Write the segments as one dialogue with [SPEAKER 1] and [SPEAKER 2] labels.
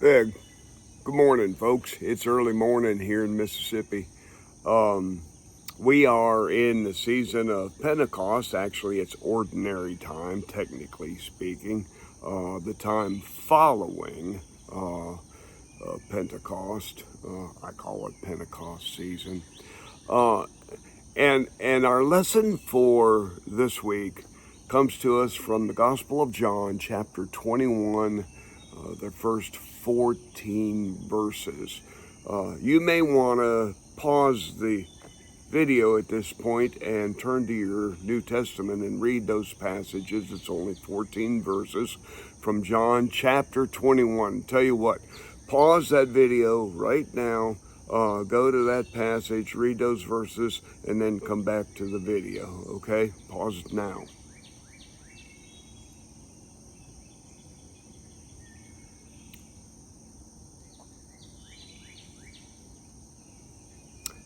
[SPEAKER 1] Hey, good morning, folks. It's early morning here in Mississippi. We are in the season of Pentecost. Actually, it's ordinary time, technically speaking. The time following Pentecost. I call it Pentecost season. Uh, and our lesson for this week comes to us from the Gospel of John, chapter 21, the first 14 verses. You may want to pause the video at this point and turn to your New Testament and read those passages. It's only 14 verses from John chapter 21. Tell you what, pause that video right now. Go to that passage, read those verses, and then come back to the video, okay? Pause it now.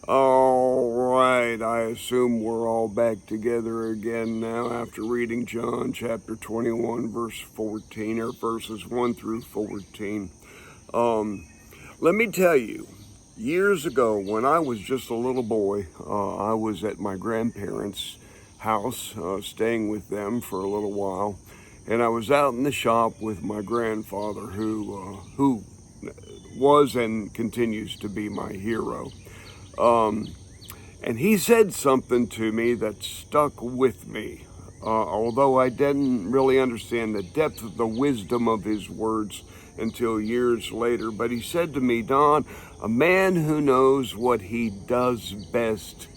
[SPEAKER 1] All right, I assume we're all back together again now after reading John chapter 21, verse 14, or verses 1 through 14. Let me tell you, years ago when I was just a little boy, I was at my grandparents' house, staying with them for a little while, and I was out in the shop with my grandfather who was and continues to be my hero. And he said something to me that stuck with me, although I didn't really understand the depth of the wisdom of his words until years later. But he said to me, Don, a man who knows what he does best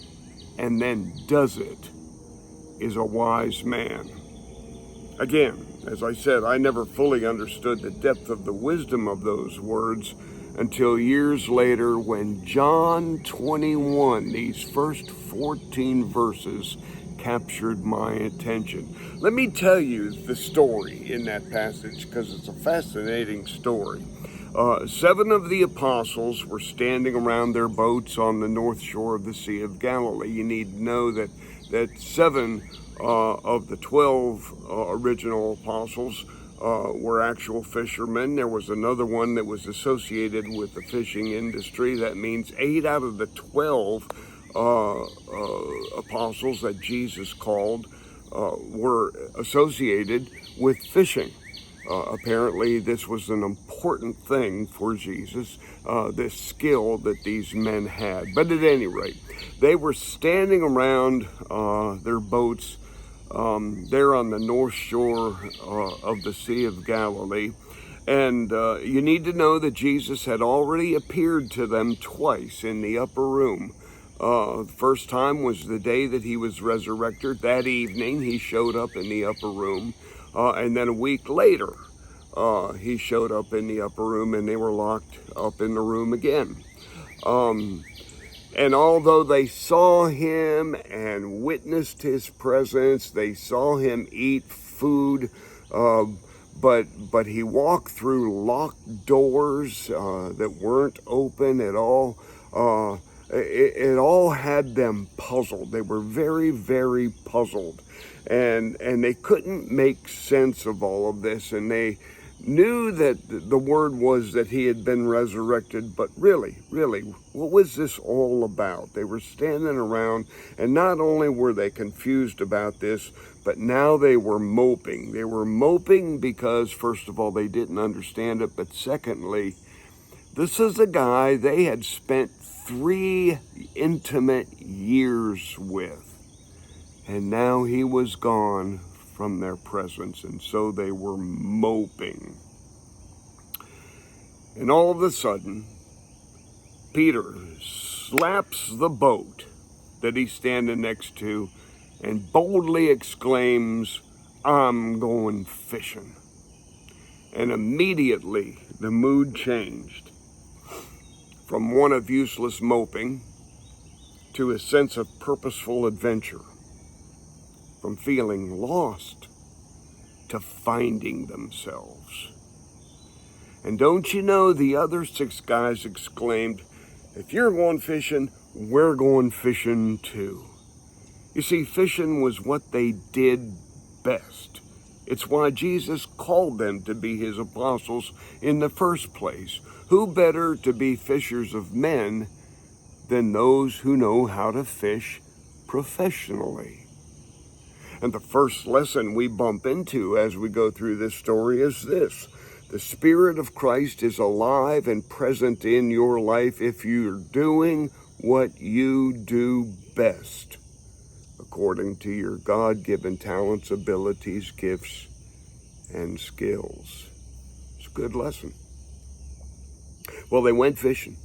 [SPEAKER 1] and then does it is a wise man. Again, as I said, I never fully understood the depth of the wisdom of those words until years later when John 21, these first 14 verses, captured my attention. Let me tell you the story in that passage because it's a fascinating story. 7 of the apostles were standing around their boats on the north shore of the Sea of Galilee. You need to know that 7 of the 12 original apostles were actual fishermen. There was another one that was associated with the fishing industry. That means 8 out of the 12 apostles that Jesus called were associated with fishing. Apparently, this was an important thing for Jesus, this skill that these men had. But at any rate, they were standing around their boats there on the north shore of the Sea of Galilee. And you need to know that Jesus had already appeared to them twice in the upper room. The first time was the day that he was resurrected. That evening, he showed up in the upper room. And then a week later, he showed up in the upper room and they were locked up in the room again. And although they saw him and witnessed his presence, they saw him eat food, but he walked through locked doors that weren't open at all. It all had them puzzled. They were very, very puzzled. And they couldn't make sense of all of this. And they knew that the word was that he had been resurrected, but really, what was this all about? They were standing around, and not only were they confused about this, but now they were moping. They were moping because, first of all, they didn't understand it, but secondly, this is a guy they had spent 3 intimate years with, and now he was gone from their presence, and so they were moping. And all of a sudden, Peter slaps the boat that he's standing next to and boldly exclaims, "I'm going fishing." And immediately the mood changed from one of useless moping to a sense of purposeful adventure, from feeling lost to finding themselves. And don't you know, the other 6 guys exclaimed, "If you're going fishing, we're going fishing too." You see, fishing was what they did best. It's why Jesus called them to be his apostles in the first place. Who better to be fishers of men than those who know how to fish professionally? And the first lesson we bump into as we go through this story is this: the Spirit of Christ is alive and present in your life if you're doing what you do best, according to your God-given talents, abilities, gifts, and skills. It's a good lesson. Well, they went fishing,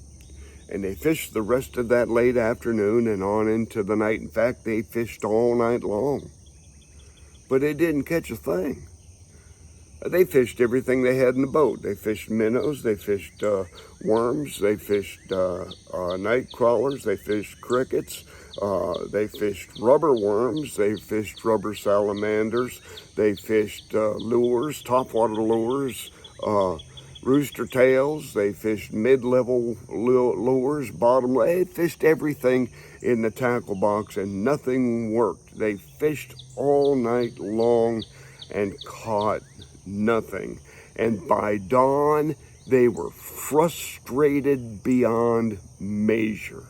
[SPEAKER 1] and they fished the rest of that late afternoon and on into the night. In fact, they fished all night long, but they didn't catch a thing. They fished everything they had in the boat. They fished minnows, they fished worms, they fished night crawlers, they fished crickets, they fished rubber worms, they fished rubber salamanders, they fished lures, topwater lures, rooster tails, they fished mid-level lures, they fished everything in the tackle box and nothing worked. They fished all night long and caught nothing. And by dawn, they were frustrated beyond measure.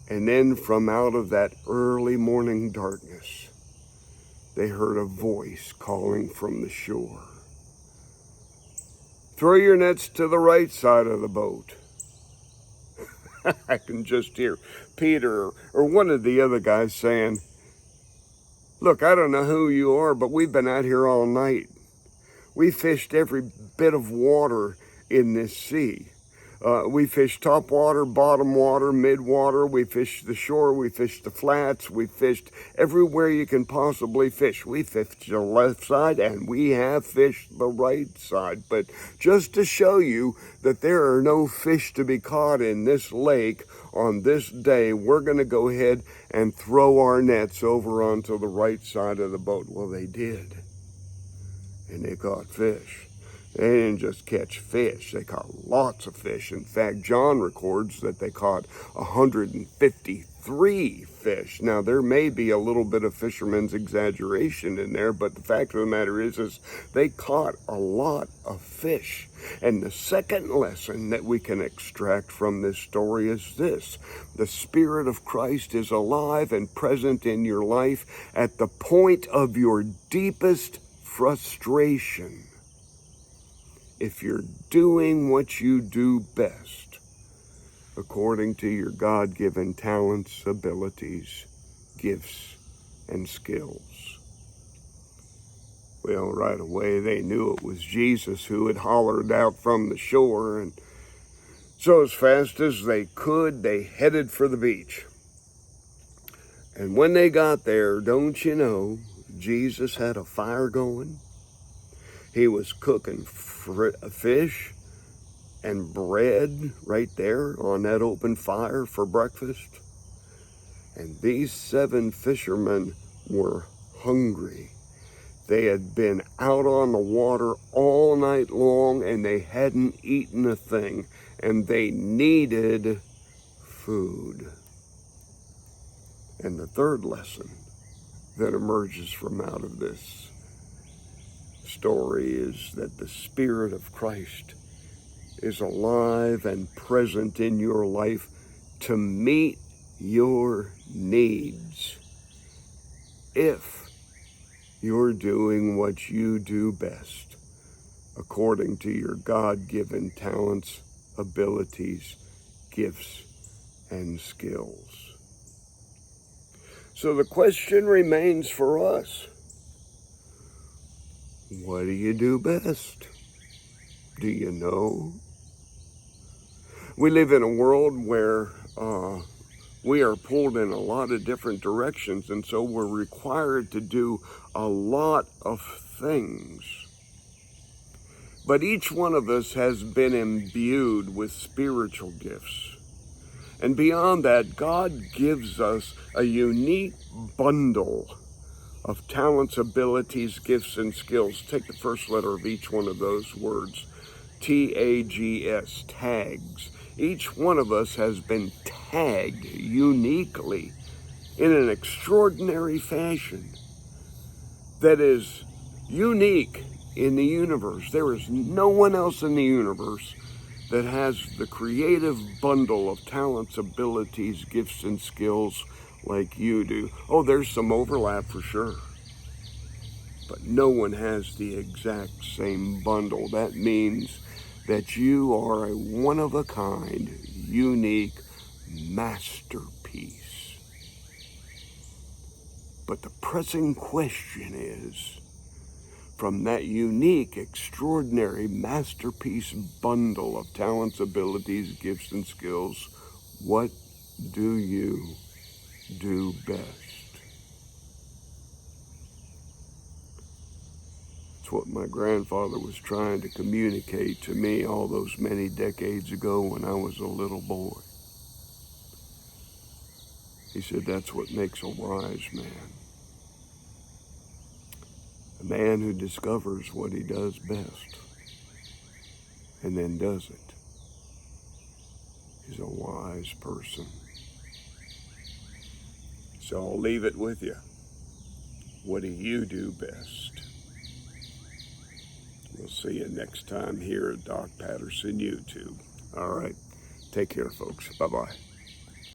[SPEAKER 1] And then from out of that early morning darkness, they heard a voice calling from the shore. Throw your nets to the right side of the boat. I can just hear Peter or one of the other guys saying, look, I don't know who you are, but we've been out here all night. We fished every bit of water in this sea. We fished top water, bottom water, mid water. We fished the shore. We fished the flats. We fished everywhere you can possibly fish. We fished the left side and we have fished the right side. But just to show you that there are no fish to be caught in this lake on this day, we're going to go ahead and throw our nets over onto the right side of the boat. Well, they did. And they caught fish. They didn't just catch fish, they caught lots of fish. In fact, John records that they caught 153 fish. Now, there may be a little bit of fisherman's exaggeration in there, but the fact of the matter is they caught a lot of fish. And the second lesson that we can extract from this story is this: the Spirit of Christ is alive and present in your life at the point of your deepest frustration. If you're doing what you do best, according to your God-given talents, abilities, gifts, and skills. Well, right away they knew it was Jesus who had hollered out from the shore, and so as fast as they could, they headed for the beach. And when they got there, don't you know, Jesus had a fire going? He was cooking fish and bread right there on that open fire for breakfast. And these 7 fishermen were hungry. They had been out on the water all night long and they hadn't eaten a thing. And they needed food. And the third lesson that emerges from out of this story is that the Spirit of Christ is alive and present in your life to meet your needs if you're doing what you do best according to your God-given talents, abilities, gifts, and skills. So the question remains for us: what do you do best? Do you know? We live in a world where we are pulled in a lot of different directions, and so we're required to do a lot of things. But each one of us has been imbued with spiritual gifts. And beyond that, God gives us a unique bundle of talents, abilities, gifts, and skills. Take the first letter of each one of those words. T-A-G-S, tags. Each one of us has been tagged uniquely in an extraordinary fashion. that is unique in the universe. There is no one else in the universe that has the creative bundle of talents, abilities, gifts, and skills like you do. Oh, there's some overlap for sure, but no one has the exact same bundle. That means that you are a one-of-a-kind, unique masterpiece. But the pressing question is, from that unique, extraordinary masterpiece bundle of talents, abilities, gifts, and skills, what do you do best? It's what my grandfather was trying to communicate to me all those many decades ago when I was a little boy. He said that's what makes a wise man. A man who discovers what he does best and then does it is a wise person. So I'll leave it with you. What do you do best? We'll see you next time here at Doc Patterson YouTube. All right. Take care, folks. Bye-bye.